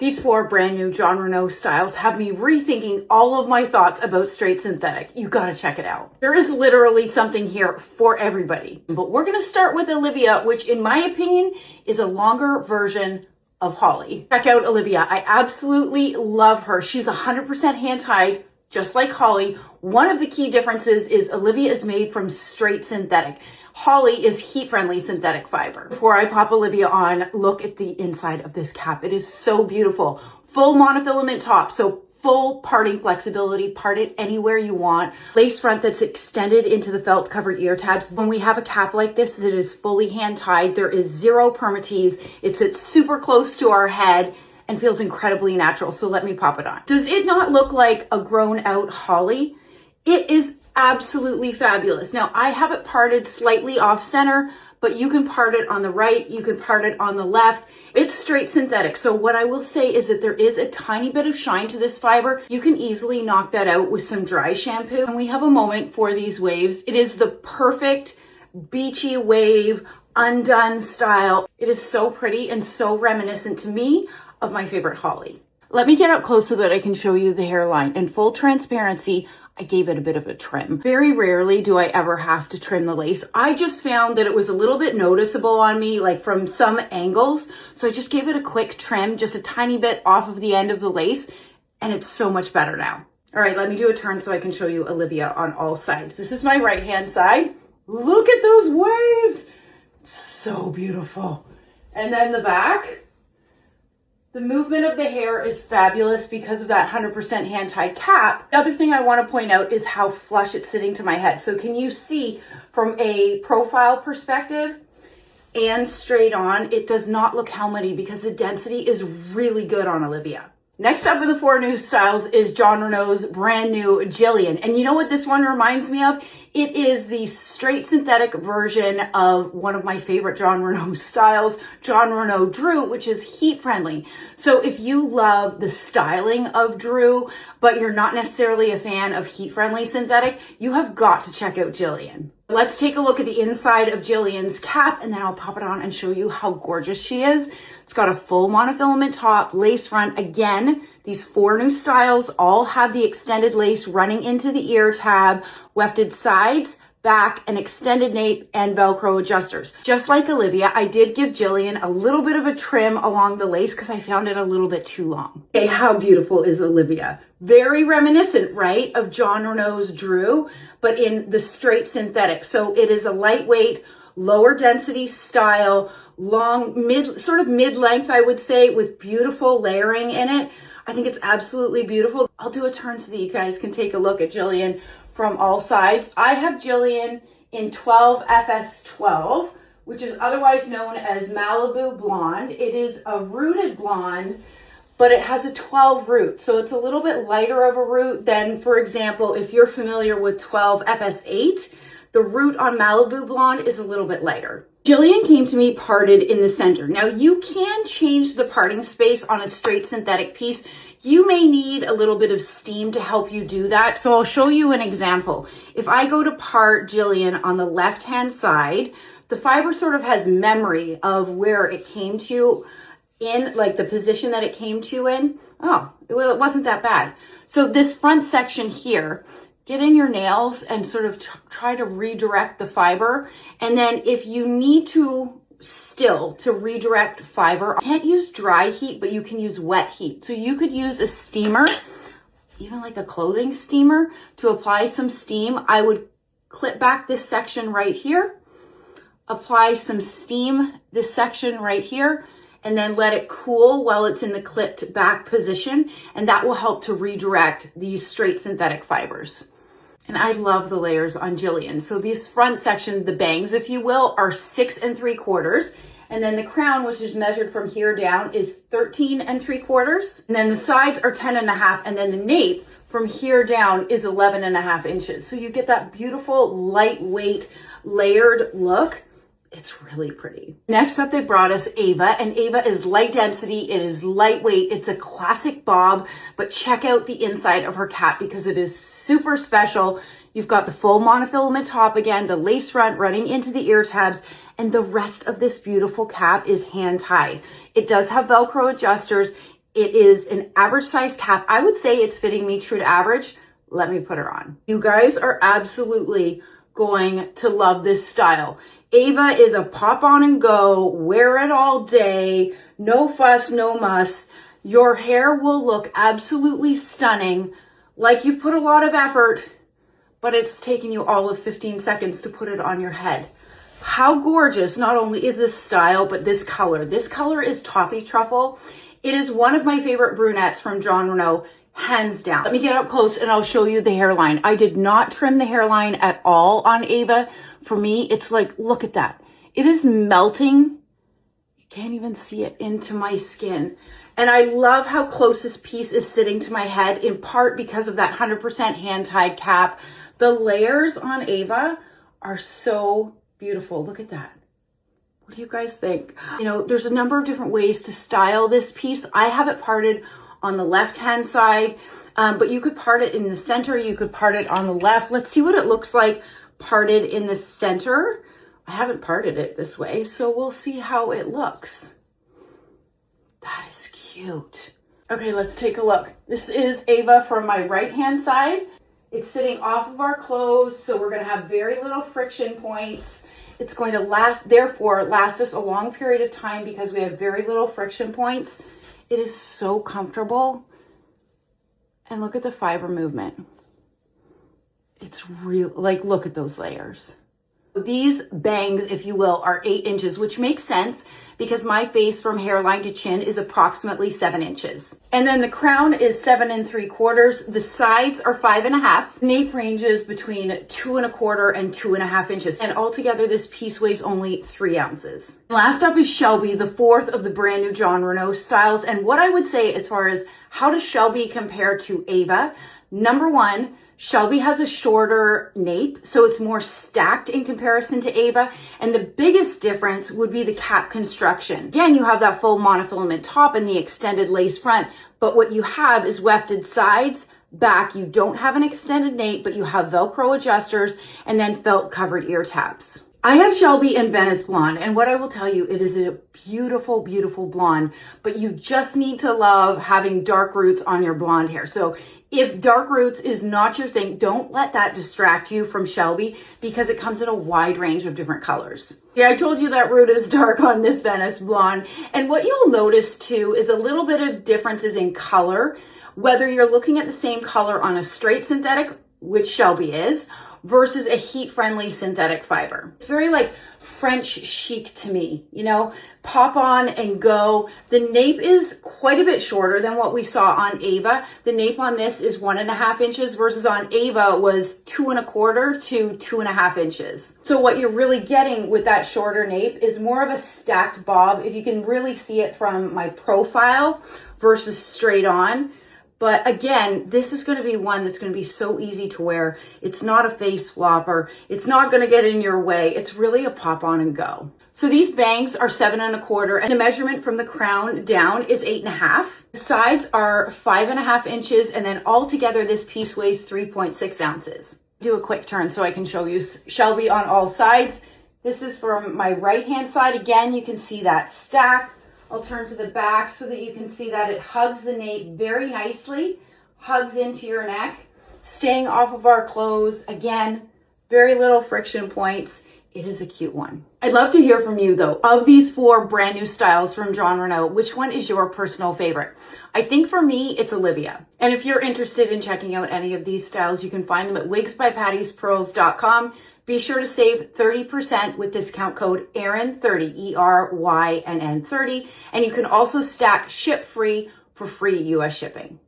These 4 brand new Jon Renau styles have me rethinking all of my thoughts about straight synthetic. You gotta check it out. There is literally something here for everybody. But we're gonna start with Olivia, which in my opinion is a longer version of Holly. Check out Olivia. I absolutely love her. She's 100% hand-tied, just like Holly. One of the key differences is Olivia is made from straight synthetic. Holly is heat-friendly synthetic fiber. Before I pop Olivia on, look at the inside of this cap. It is so beautiful. Full monofilament top, so full parting flexibility, part it anywhere you want. Lace front that's extended into the felt covered ear tabs. When we have a cap like this that is fully hand-tied, there is 0 permatease. It sits super close to our head and feels incredibly natural. So let me pop it on. Does it not look like a grown out Holly? It is absolutely fabulous. Now I have it parted slightly off center, but you can part it on the right, you can part it on the left. It's straight synthetic. So what I will say is that there is a tiny bit of shine to this fiber. You can easily knock that out with some dry shampoo. And we have a moment for these waves. It is the perfect beachy wave, undone style. It is so pretty and so reminiscent to me of my favorite Holly. Let me get up close so that I can show you the hairline. In full transparency, I gave it a bit of a trim. Very rarely do I ever have to trim the lace. I just found that it was a little bit noticeable on me, like from some angles. So I just gave it a quick trim, just a tiny bit off of the end of the lace, and it's so much better now. All right, let me do a turn so I can show you Olivia on all sides. This is my right-hand side. Look at those waves. So beautiful. And then the back. The movement of the hair is fabulous because of that 100% hand-tied cap. The other thing I want to point out is how flush it's sitting to my head. So can you see from a profile perspective and straight on, it does not look helmety because the density is really good on Olivia. Next up for the 4 new styles is Jon Renau's brand new Jillian. And you know what this one reminds me of? It is the straight synthetic version of one of my favorite Jon Renau styles, Jon Renau Drew, which is heat friendly. So if you love the styling of Drew, but you're not necessarily a fan of heat friendly synthetic, you have got to check out Jillian. Let's take a look at the inside of Jillian's cap, and then I'll pop it on and show you how gorgeous she is. It's got a full monofilament top, lace front. Again, these 4 new styles all have the extended lace running into the ear tab, wefted sides, back, and extended nape and Velcro adjusters. Just like Olivia, I did give Jillian a little bit of a trim along the lace because I found it a little bit too long. Okay, how beautiful is Olivia? Very reminiscent, right, of Jon Renau's Drew, but in the straight synthetic. So it is a lightweight, lower density style, long, sort of mid-length, I would say, with beautiful layering in it. I think it's absolutely beautiful. I'll do a turn so that you guys can take a look at Jillian from all sides. I have Jillian in 12 FS12, which is otherwise known as Malibu Blonde. It is a rooted blonde, but it has a 12 root. So it's a little bit lighter of a root than, for example, if you're familiar with 12 FS8, the root on Malibu Blonde is a little bit lighter. Jillian came to me parted in the center. Now you can change the parting space on a straight synthetic piece. You may need a little bit of steam to help you do that. So I'll show you an example. If I go to part Jillian on the left-hand side, the fiber sort of has memory of where it came to in, like the position that it came to in. Oh, well, it wasn't that bad. So this front section here, get in your nails and sort of try to redirect the fiber. And then if you need to redirect fiber, you can't use dry heat, but you can use wet heat. So you could use a steamer, even like a clothing steamer, to apply some steam. I would clip back this section right here, apply some steam this section right here, and then let it cool while it's in the clipped back position. And that will help to redirect these straight synthetic fibers. And I love the layers on Jillian. So this front section, the bangs, if you will, are 6 3/4. And then the crown, which is measured from here down, is 13 3/4. And then the sides are 10 1/2. And then the nape from here down is 11 1/2 inches. So you get that beautiful, lightweight, layered look. It's really pretty. Next up, they brought us Ava, and Ava is light density. It is lightweight. It's a classic bob, but check out the inside of her cap because it is super special. You've got the full monofilament top again, the lace front running into the ear tabs, and the rest of this beautiful cap is hand tied. It does have Velcro adjusters. It is an average size cap. I would say it's fitting me true to average. Let me put her on. You guys are absolutely going to love this style. Ava is a pop on and go, wear it all day, no fuss, no muss. Your hair will look absolutely stunning, like you've put a lot of effort, but it's taken you all of 15 seconds to put it on your head. How gorgeous not only is this style, but this color. This color is Toffee Truffle. It is one of my favorite brunettes from Jon Renau, hands down. Let me get up close and I'll show you the hairline. I did not trim the hairline at all on Ava. For me, it's like, look at that. It is melting. You can't even see it into my skin. And I love how close this piece is sitting to my head, in part because of that 100% hand-tied cap. The layers on Ava are so beautiful. Look at that. What do you guys think? You know, there's a number of different ways to style this piece. I have it parted on the left-hand side, but you could part it in the center. You could part it on the left. Let's see what it looks like parted in the center. I haven't parted it this way, so we'll see how it looks. That is cute. Okay, let's take a look. This is Ava from my right-hand side. It's sitting off of our clothes, so we're gonna have very little friction points. It's going to therefore last us a long period of time because we have very little friction points. It is so comfortable. And look at the fiber movement. It's real, like, look at those layers. These bangs, if you will, are 8 inches, which makes sense because my face from hairline to chin is approximately 7 inches. And then the crown is 7 3/4. The sides are 5 1/2. Nape ranges between 2 1/4 and 2 1/2 inches. And altogether, this piece weighs only 3 ounces. Last up is Shelby, the 4th of the brand new Jon Renau styles. And what I would say as far as how does Shelby compare to Ava? Number one, Shelby has a shorter nape, so it's more stacked in comparison to Ava. And the biggest difference would be the cap construction. Again, you have that full monofilament top and the extended lace front, but what you have is wefted sides, back. You don't have an extended nape, but you have Velcro adjusters and then felt covered ear tabs. I have Shelby in Venice Blonde, and what I will tell you, it is a beautiful, beautiful blonde, but you just need to love having dark roots on your blonde hair. So if dark roots is not your thing, don't let that distract you from Shelby because it comes in a wide range of different colors. Yeah, I told you that root is dark on this Venice Blonde. And what you'll notice too is a little bit of differences in color, whether you're looking at the same color on a straight synthetic, which Shelby is, versus a heat-friendly synthetic fiber. It's very like French chic to me, you know, pop on and go. The nape is quite a bit shorter than what we saw on Ava. The nape on this is 1 1/2 inches versus on Ava was 2 1/4 to 2 1/2 inches. So what you're really getting with that shorter nape is more of a stacked bob, if you can really see it from my profile versus straight on. But again, this is going to be one that's going to be so easy to wear. It's not a face flopper. It's not going to get in your way. It's really a pop on and go. So these bangs are 7 1/4 and the measurement from the crown down is 8 1/2. The sides are 5 1/2 inches and then altogether this piece weighs 3.6 ounces. Do a quick turn so I can show you Shelby on all sides. This is from my right hand side. Again, you can see that stack. I'll turn to the back so that you can see that it hugs the nape very nicely, hugs into your neck, staying off of our clothes. Again, very little friction points. It is a cute one. I'd love to hear from you though. Of these 4 brand new styles from Jon Renau, which one is your personal favorite? I think for me, it's Olivia. And if you're interested in checking out any of these styles, you can find them at wigsbypattiespearls.com. Be sure to save 30% with discount code ERYN30, ERYNN30. And you can also stack ship free for free US shipping.